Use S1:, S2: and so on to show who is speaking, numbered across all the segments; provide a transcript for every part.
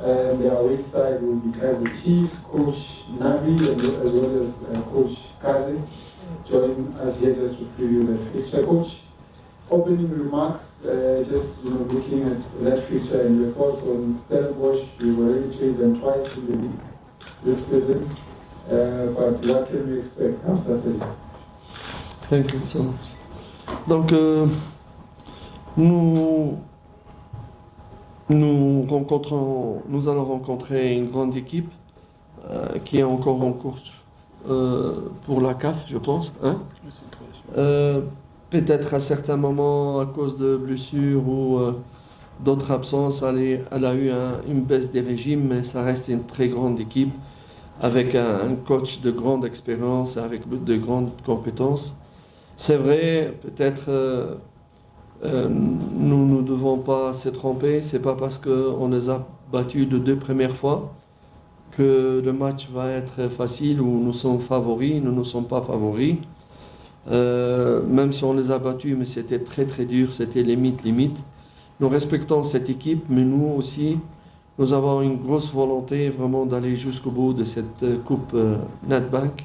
S1: And the away side will be Kaizer Chiefs, Coach Nabi, as well as Coach Kaizer. Join us here just to preview the fixture. Coach, opening remarks, just looking at that fixture and your thoughts on Stellenbosch. You've already played them twice in the league this season, but what can we expect on Saturday?
S2: Thank you so much. Donc, nous allons rencontrer une grande équipe qui est encore en course pour la CAF, je pense. Hein? Peut-être à certains moments, à cause de blessures ou d'autres absences, elle a eu une baisse des régimes, mais ça reste une très grande équipe avec un coach de grande expérience, avec de grandes compétences. C'est vrai, peut-être nous ne devons pas se tromper. C'est pas parce qu'on les a battus de 2 premières fois que le match va être facile ou nous sommes favoris. Nous ne sommes pas favoris. Même si on les a battus, mais c'était très très dur, c'était limite. Nous respectons cette équipe, mais nous aussi, nous avons une grosse volonté vraiment d'aller jusqu'au bout de cette coupe Nedbank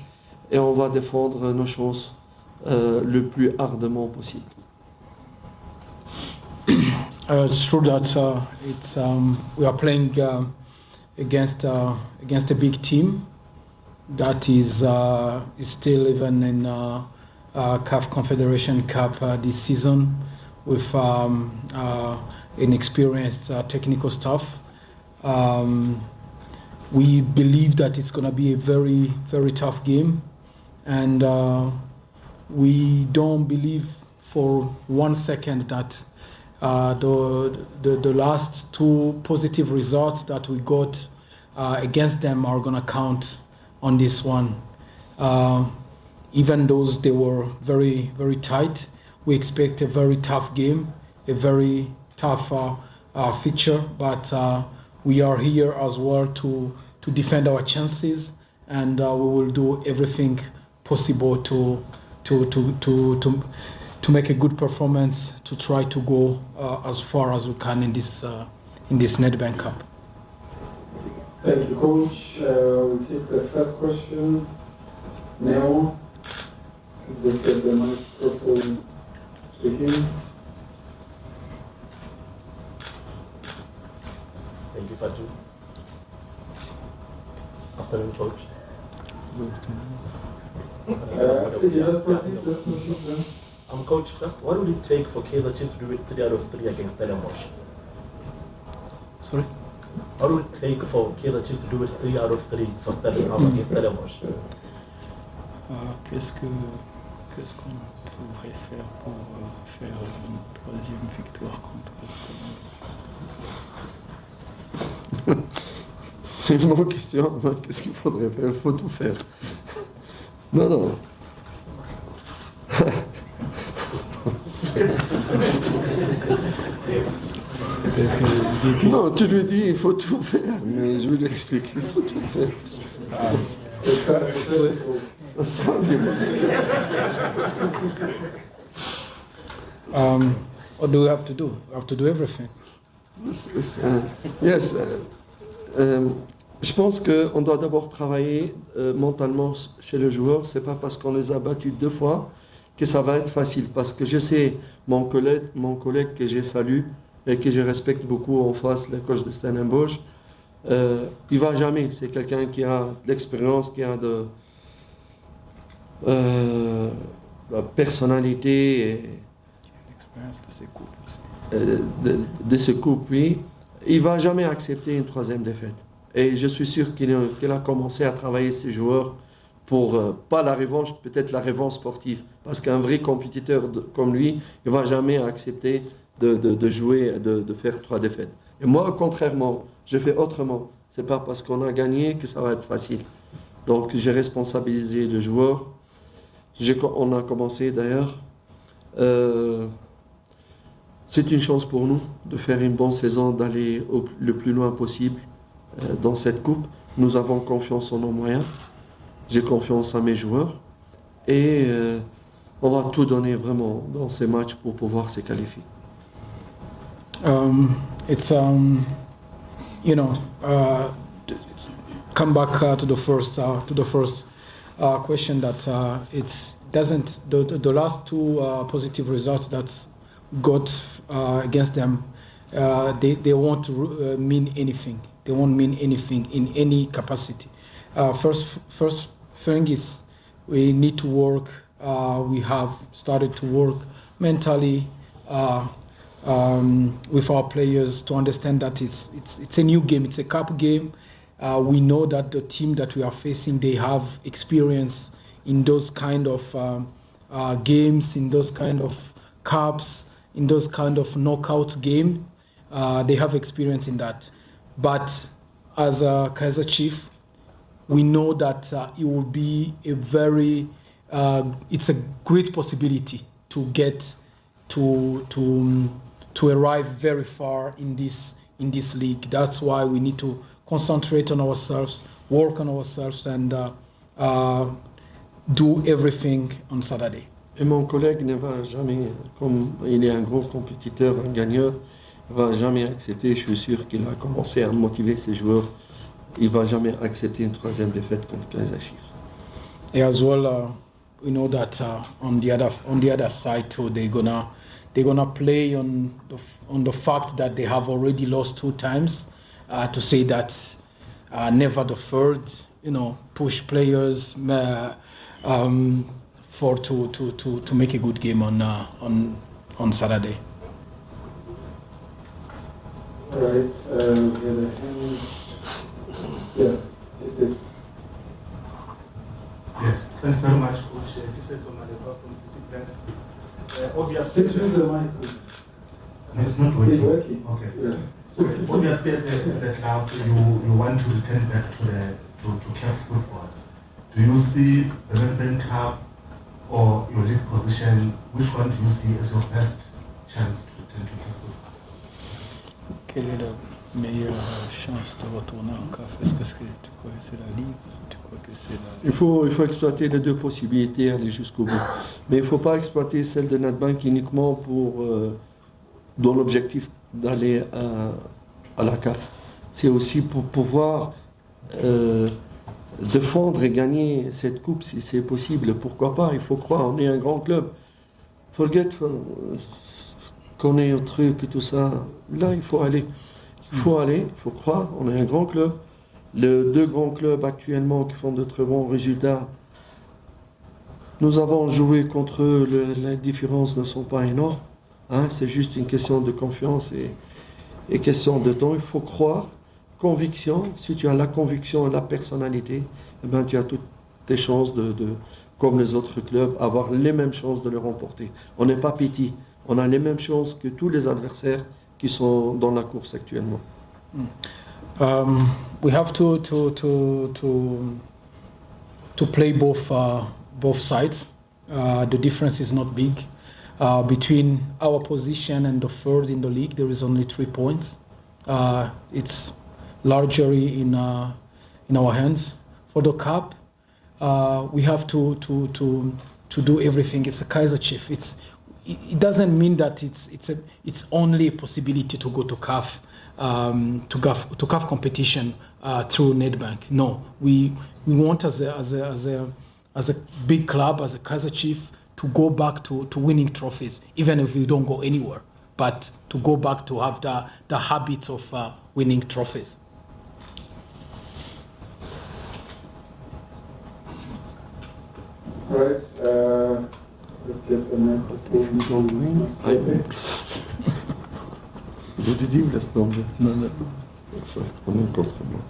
S2: et on va défendre nos chances le plus ardemment possible.
S3: It's true that we are playing against a big team that is still even in CAF Confederation Cup this season with inexperienced technical staff. We believe that it's going to be a very, very tough game, and we don't believe for 1 second that the last 2 positive results that we got against them are going to count on this one. Even though they were very, very tight, we expect a very tough game, a very tough fixture, but we are here as well to defend our chances, and we will do everything possible to make a good performance, to try to go as far as we can in this Nedbank Cup.
S1: Thank you, Coach. We'll take the first question. Neo, just get the microphone to him.
S4: Thank you, Fatu. Afternoon, Coach.
S1: Could you just proceed?
S4: Coach, what would it take for Kaizer Chiefs to do it 3 out of 3 against Stellenbosch?
S3: Sorry?
S4: What would it take for Kaizer Chiefs to do it 3 out of 3 for against Stellenbosch?
S3: Qu'est-ce qu'on devrait faire pour faire une 3e victoire contre Stellenbosch?
S2: C'est une bonne question. Qu'est-ce qu'il faudrait faire? Il faut tout faire. Non. Non, tu lui dis il faut tout faire, mais je vais lui expliquer, il faut tout faire.
S3: What do we have to do? We have to do everything.
S2: Yes. Je pense qu'on doit d'abord travailler mentalement chez le joueur. C'est pas parce qu'on les a battus 2 fois que ça va être facile. Parce que je sais, mon collègue que je salue et que je respecte beaucoup en face, le coach de Stellenbosch, il va jamais. C'est quelqu'un qui a de l'expérience, qui a de la personnalité et
S3: L'expérience de ses coupes aussi.
S2: de ce couple, oui. Il va jamais accepter une 3e défaite. Et je suis sûr qu'il a commencé à travailler ses joueurs pour, pas la revanche, peut-être la revanche sportive. Parce qu'un vrai compétiteur comme lui, il ne va jamais accepter de jouer, de faire 3 défaites. Et moi, contrairement, je fais autrement. Ce n'est pas parce qu'on a gagné que ça va être facile. Donc, j'ai responsabilisé le joueur. On a commencé d'ailleurs. C'est une chance pour nous de faire une bonne saison, d'aller le plus loin possible dans cette coupe. Nous avons confiance en nos moyens. J'ai confiance en mes joueurs. Et on va tout donner vraiment dans ces matchs pour pouvoir se qualifier.
S3: come back to the first question that it doesn't the last two positive results that got against them, they won't mean anything. They won't mean anything in any capacity. First thing is we need to work. We have started to work mentally with our players to understand that it's a new game. It's a cup game. We know that the team that we are facing, they have experience in those kind of games, in those kind of cups, in those kind of knockout game. They have experience in that. But as a Kaizer Chief, we know that it will be it's a great possibility to get to arrive very far in this league. That's why we need to concentrate on ourselves, work on ourselves, and do everything on Saturday.
S2: Et mon collègue ne va jamais, comme il est un gros compétiteur, un gagneur, il ne va jamais accepter, je suis sûr qu'il a commencé à motiver ses joueurs, il ne va jamais accepter une troisième défaite contre Kaizer Chiefs.
S3: Et as well, we know that on the other side too, they're gonna play on the fact that they have already lost 2 times, to say that never the third, push players to make a good game on Saturday.
S1: All right, we have a hand. Yeah, just it.
S5: Yes, thanks very much, Coach. This is Omaleva from City Press. Obviously,
S1: Let's use the mic.
S5: it's not
S1: It's
S5: working.
S1: working.
S5: Okay.
S1: Yeah.
S5: So obviously, as a club, you want to return back to CAF football. Do you see the Nedbank Cup or your league position? Which one do you see as your best chance to return to CAF football?
S3: Quelle est la meilleure chance de retourner en CAF? Est-ce que tu crois que c'est la Ligue? Tu crois que c'est la...
S2: Il faut exploiter les 2 possibilités, aller jusqu'au bout. Mais il ne faut pas exploiter celle de Nedbank uniquement dans l'objectif d'aller à la CAF. C'est aussi pour pouvoir défendre et gagner cette coupe si c'est possible. Pourquoi pas? Il faut croire, on est un grand club. Forget qu'on est au truc et tout ça. Là, il faut aller. Il faut croire, on est un grand club. Les 2 grands clubs actuellement qui font de très bons résultats, nous avons joué contre eux, les différences ne sont pas énormes. C'est juste une question de confiance et question de temps. Il faut croire, conviction. Si tu as la conviction et la personnalité, tu as toutes tes chances comme les autres clubs, avoir les mêmes chances de le remporter. On n'est pas petit. On a les mêmes chances que tous les adversaires qui sont dans la course actuellement.
S3: We have to play both sides. The difference is not big. Between our position and the third in the league, there is only 3 points. It's largely in our hands. For the cup, we have to do everything. It's a Kaizer Chief. It doesn't mean that it's only a possibility to go to CAF competition through Nedbank. No, we want as a big club, as a Kaizer Chief, to go back to winning trophies, even if we don't go anywhere, but to go back to have the habit of winning trophies.
S1: All right, let's get the microphone.
S2: Je te dis, laisse tomber. Non. Ça, on est contre moi.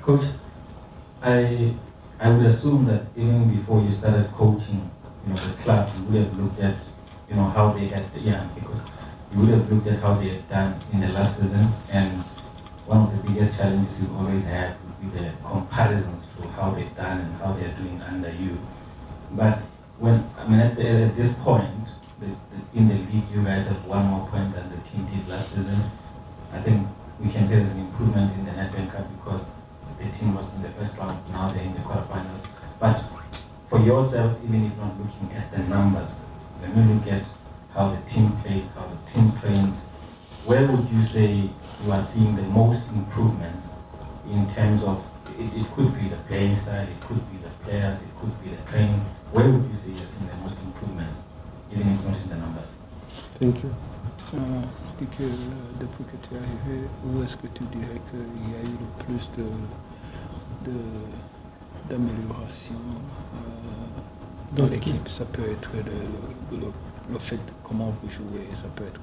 S6: Coach, I would assume that even before you started coaching, the club, you would have looked at, how they had, because you would have looked at how they had done in the last season, and one of the biggest challenges you always had would be the comparisons to how they've done and how they're doing under you. But at this point, in the league, you guys have 1 more point than the team did last season. I think we can say there's an improvement in the Nedbank Cup because the team was in the first round, now they're in the quarterfinals. But for yourself, even if not looking at the numbers, when you look at how the team plays, how the team trains, where would you say you are seeing the most improvements in terms of, it could be the playing style, it could be the players, it could be the training. Where would you say you're seeing the most improvements, even if not in the numbers?
S2: Thank you.
S3: Depuis que tu es arrivé, où est-ce que tu dirais qu'il y a eu le plus d'amélioration dans l'équipe? Ça peut être le fait de comment vous jouez, ça peut être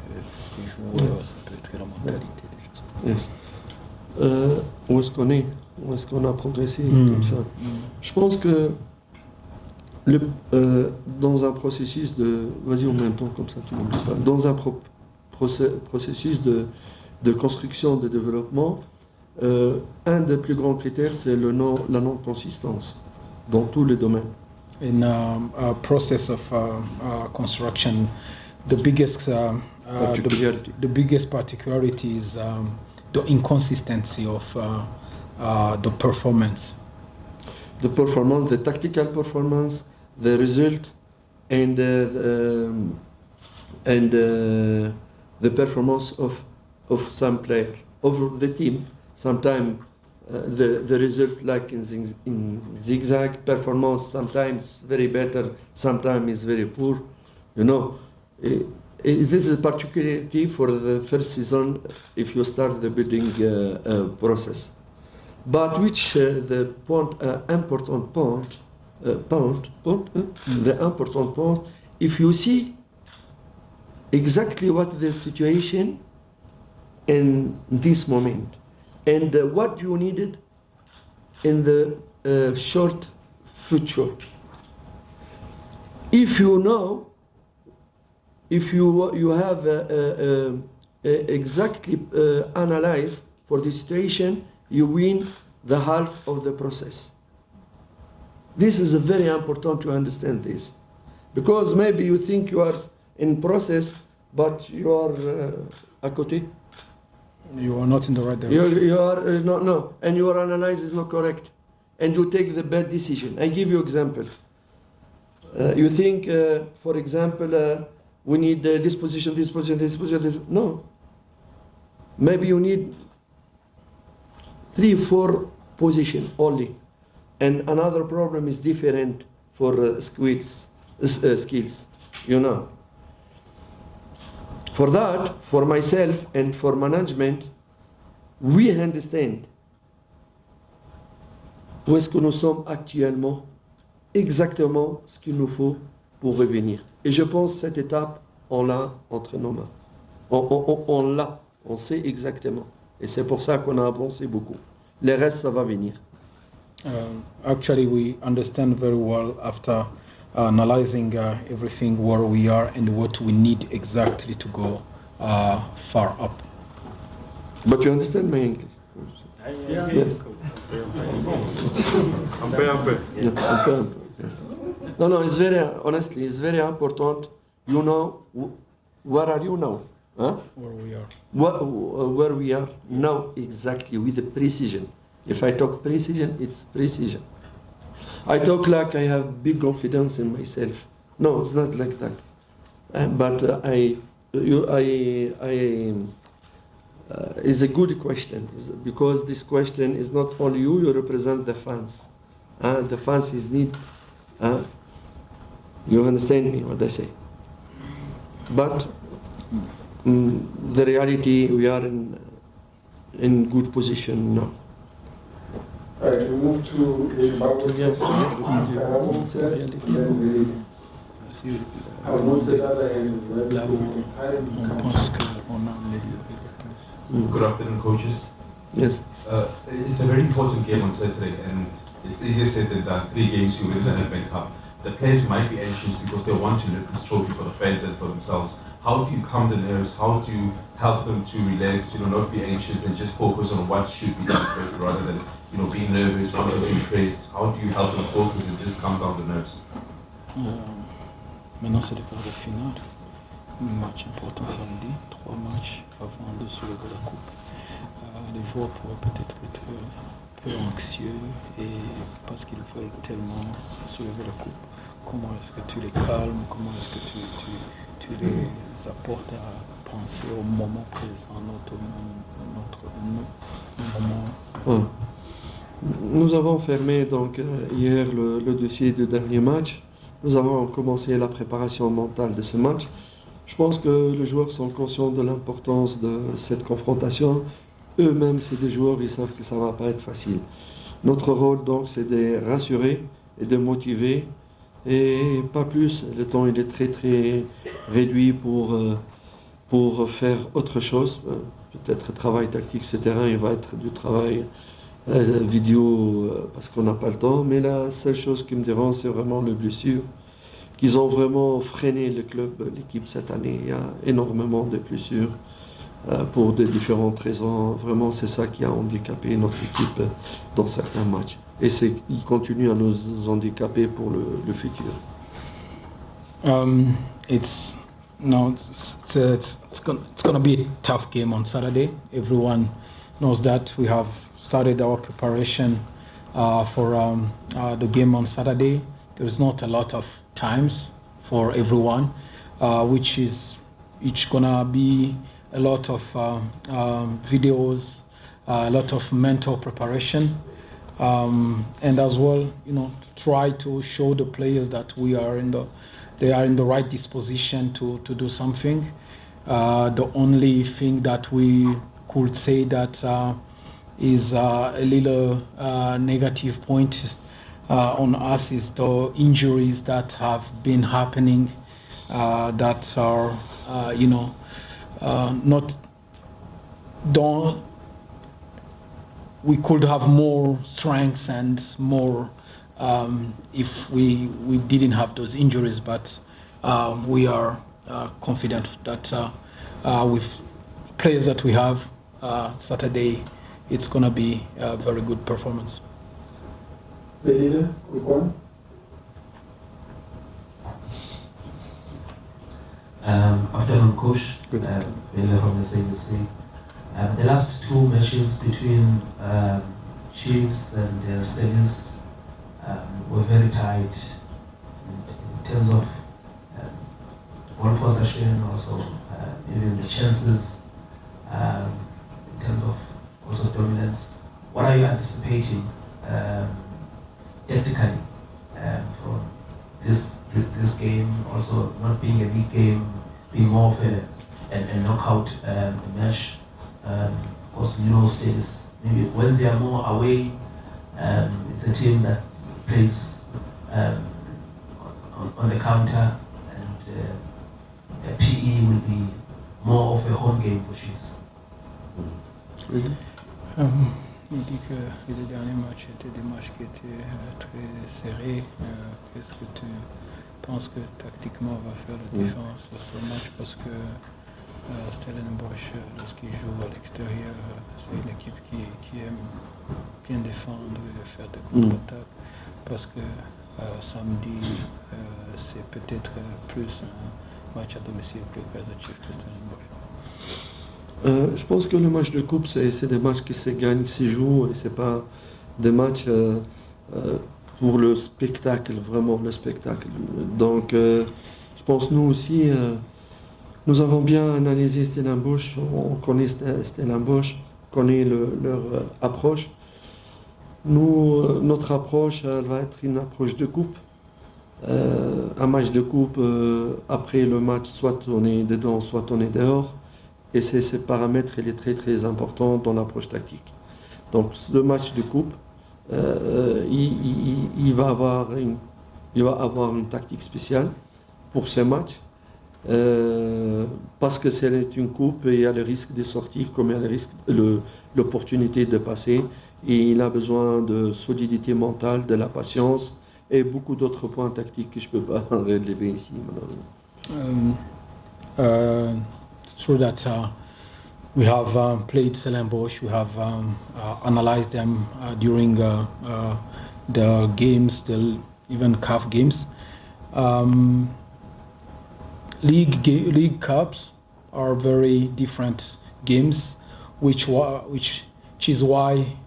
S3: les joueurs, ça peut être la mentalité des choses.
S2: Yes. Où est-ce qu'on est? Où est-ce qu'on a progressé comme ça? Je pense que dans un processus de... Vas-y en même temps, comme ça tu ne pas. Dans un processus de construction, de développement, un des plus grands critères, c'est la non-consistance dans tous les domaines.
S3: In a process of construction, the biggest particularity is the inconsistency of the performance.
S2: The performance, the tactical performance, the result, and the performance of some player over the team. Sometimes the result, like in zigzag performance, sometimes very better, sometimes is very poor. You know, this is a particularity for the first season if you start the building process. But which the important point, the important point, if you see exactly what the situation in this moment and what you needed in the short future. If you know, if you have exactly analyze for the situation, you win the half of the process. This is very important to understand this, because maybe you think you are in process, but you are à côté.
S3: You are not in the right direction.
S2: You are no, and your analysis is not correct, and you take the bad decision. I give you example. You think, for example, we need this position, this position, this position. This. No. Maybe you need 3-4 position only, and another problem is different for skills. You know. For that, for myself and for management, we understand où est-ce que nous sommes actuellement, exactement ce qu'il nous faut pour revenir. Et je pense que cette étape, on l'a entre nos mains. On l'a, on sait exactement. Et c'est pour ça qu'on a avancé beaucoup. Le reste, ça va venir.
S3: Actually, we understand very well after analyzing everything where we are and what we need exactly to go far up.
S2: But you understand my English? Yes.
S4: Un peu.
S2: Yeah, un peu, yes. No, it's very, honestly, it's very important. You know, where are you now? Huh?
S3: Where we are.
S2: Where we are now exactly with the precision. If I talk precision, it's precision. I talk like I have big confidence in myself. No, it's not like that. But it's a good question, because this question is not only you represent the fans. The fans is need. You understand me what I say? But the reality, we are in good position now.
S1: All right, we move to the Bible section.
S7: Good afternoon, coaches.
S2: Yes.
S7: It's a very important game on Saturday, and it's easier said than done. 3 games you win the Nedbank Cup. The players might be anxious because they want to lift this trophy for the fans and for themselves. How do you calm the nerves? How do you help them to relax, not be anxious and just focus on what should be done first rather than, being nervous, wanting to be praised? How do you help them focus and just calm down the nerves?
S3: Maintenant, c'est le quart de finale. Match important samedi, 3 matchs avant de soulever la coupe. Les joueurs pourraient peut-être être un peu anxieux et parce qu'ils veulent tellement soulever la coupe. Comment est-ce que tu les calmes? Comment est-ce que tu les apportes à penser au moment présent, notre moment.
S2: Ouais. Nous avons fermé donc hier le dossier du dernier match. Nous avons commencé la préparation mentale de ce match. Je pense que les joueurs sont conscients de l'importance de cette confrontation. Eux-mêmes, c'est des joueurs, ils savent que ça ne va pas être facile. Notre rôle donc, c'est de rassurer et de motiver. Et pas plus. Le temps il est très très réduit pour faire autre chose. Peut-être travail tactique, etc. Il va être du travail vidéo parce qu'on n'a pas le temps. Mais la seule chose qui me dérange, c'est vraiment les blessures. Qu'ils ont vraiment freiné le club, l'équipe cette année. Il y a énormément de blessures pour de différentes raisons. Vraiment, c'est ça qui a handicapé notre équipe dans certains matchs. Et il continue à nous handicaper pour le futur.
S3: It's gonna be a tough game on Saturday. Everyone knows that. We have started our preparation for the game on Saturday. There's not a lot of times for everyone, which is each gonna be a lot of videos, a lot of mental preparation, and as well, to try to show the players that they are in the right disposition to do something. The only thing that we could say that is a little negative point on us is the injuries that have been happening that are, we could have more strengths and more if we didn't have those injuries, but we are confident that with players that we have Saturday, it's going to be a very good performance.
S1: Belina, quick one.
S8: Afternoon, Coach. Belina from the CBC. The last two matches between Chiefs and Stellenbosch were very tight in terms of ball possession, also even the chances, in terms of also dominance. What are you anticipating tactically for this game? Also, not being a big game, being more of a knockout match. Because Stellenbosch, maybe when they are more away, it's a team that plays on the counter, and PE will be more of a home game for Chiefs.
S3: Il dit que les deux derniers matchs étaient des matchs qui étaient très serrés. Qu'est-ce que tu penses que tactiquement va faire la différence sur ce match? Parce que Stellenbosch, lorsqu'il joue à l'extérieur, c'est une équipe qui aime bien défendre et faire des contre-attaques. Parce que samedi, c'est peut-être plus un match à domicile pour Kaizer Chiefs que Stellenbosch.
S2: Je pense que le match de coupe, c'est des matchs qui se gagnent, qui se jouent, et c'est pas des matchs pour le spectacle, vraiment le spectacle. Donc, je pense nous aussi, nous avons bien analysé Stellenbosch, on connaît Stellenbosch, on connaît leur approche. Nous, notre approche, elle va être une approche de coupe. Un match de coupe, après le match, soit on est dedans, soit on est dehors. Et ce paramètre, il est très très important dans l'approche tactique. Donc le match de coupe, il va avoir une tactique spéciale pour ce match, parce que c'est une coupe et il y a le risque de sortir comme il y a le risque, l'opportunité de passer. Et il a besoin de solidité mentale, de la patience et beaucoup d'autres points tactiques que je ne peux pas relever ici, malheureusement.
S3: It's true that we have played Stellenbosch. We have analyzed them during the games, even CAF games. League cups are very different games, which is why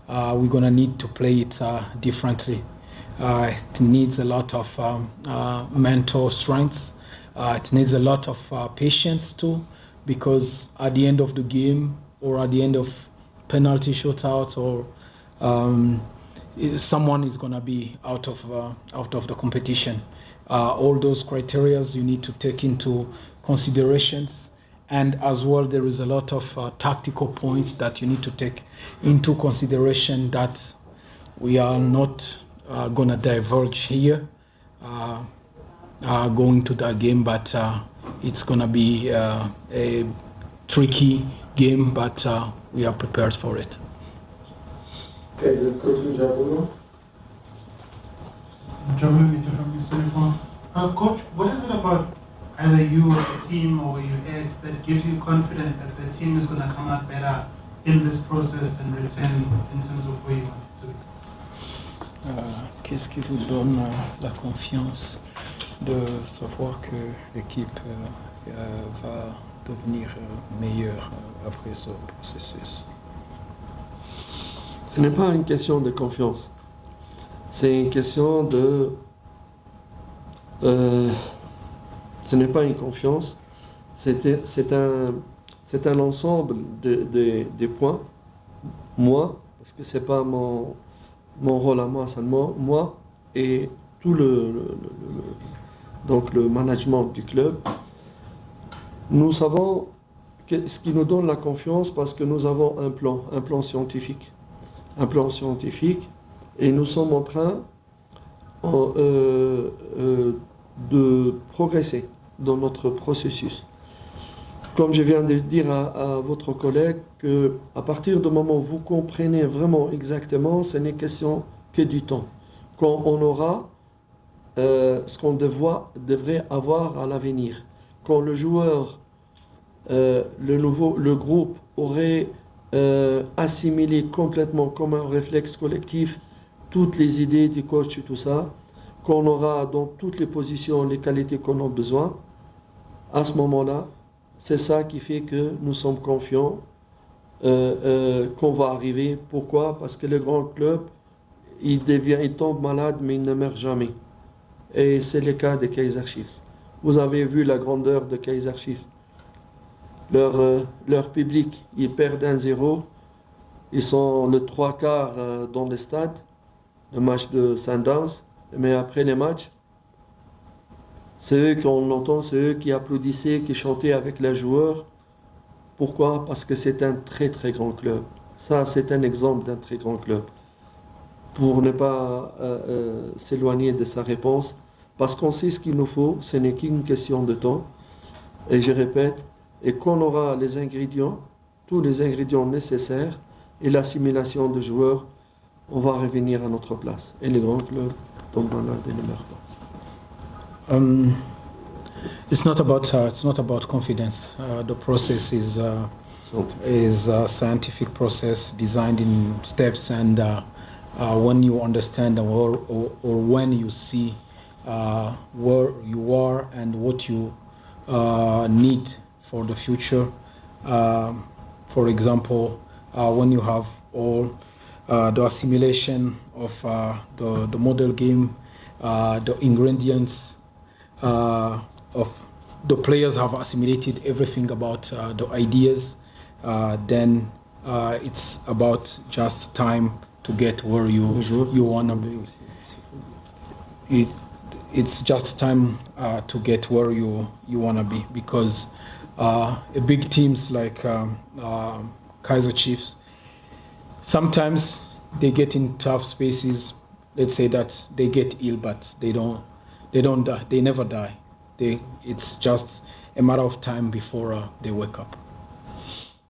S3: we're gonna need to play it differently. It needs a lot of mental strength. It needs a lot of patience too, because at the end of the game or at the end of penalty shootout or someone is going to be out of the competition. All those criteria you need to take into considerations, and as well there is a lot of tactical points that you need to take into consideration that we are not going to diverge here going to that game, but it's going to be a tricky game, but we are prepared for it.
S1: Okay, let's go to Jabulo.
S9: Coach, what is it about either you or the team or your heads that gives you confidence that the team is going to come out better in this process and return in terms of where you want it to be?
S3: Qu'est-ce qui vous donne la confiance de savoir que l'équipe va devenir meilleure après ce processus?
S2: Ce n'est pas une question de confiance. C'est une question de... ce n'est pas une confiance. C'est un ensemble des points. Moi, parce que ce n'est pas mon rôle à moi seulement, moi et tout donc le management du club, nous savons ce qui nous donne la confiance parce que nous avons un plan scientifique. Un plan scientifique et nous sommes en train de progresser dans notre processus. Comme je viens de dire à votre collègue, qu'à partir du moment où vous comprenez vraiment exactement, ce n'est question que du temps. Quand on aura ce qu'on devrait avoir à l'avenir. Quand le joueur, le groupe aurait assimilé complètement comme un réflexe collectif toutes les idées du coach et tout ça, qu'on aura dans toutes les positions les qualités qu'on a besoin, à ce moment-là, c'est ça qui fait que nous sommes confiants qu'on va arriver. Pourquoi? Parce que le grand club, il tombe malade, mais il ne meurt jamais. Et c'est le cas des Kaizer Chiefs. Vous avez vu la grandeur de Kaizer Chiefs. Leur public, ils perdent 1-0. Ils sont le 3/4 dans le stade, le match de Sundowns. Mais après les matchs, c'est eux qu'on entend, c'est eux qui applaudissaient, qui chantaient avec les joueurs. Pourquoi? Parce que c'est un très très grand club. Ça, c'est un exemple d'un très grand club. Pour ne pas s'éloigner de sa réponse, parce qu'on sait ce qu'il nous faut, ce n'est qu'une question de temps. Et je répète, et qu'on aura les ingrédients, tous les ingrédients nécessaires et l'assimilation de joueurs, on va revenir à notre place. Et les grands clubs tombent malades et ne meurent pas.
S3: It's not about confidence. The process is a scientific process designed in steps, and when you understand or when you see where you are and what you need for the future. For example, when you have all the assimilation of the model game, the ingredients of the players have assimilated everything about the ideas, then it's about just time to get where you want to be. It's just time to get where you want to be, because big teams like Kaizer Chiefs, sometimes they get in tough spaces. Let's say that they get ill, but they don't die. They never die. It's just a matter of time before they wake up.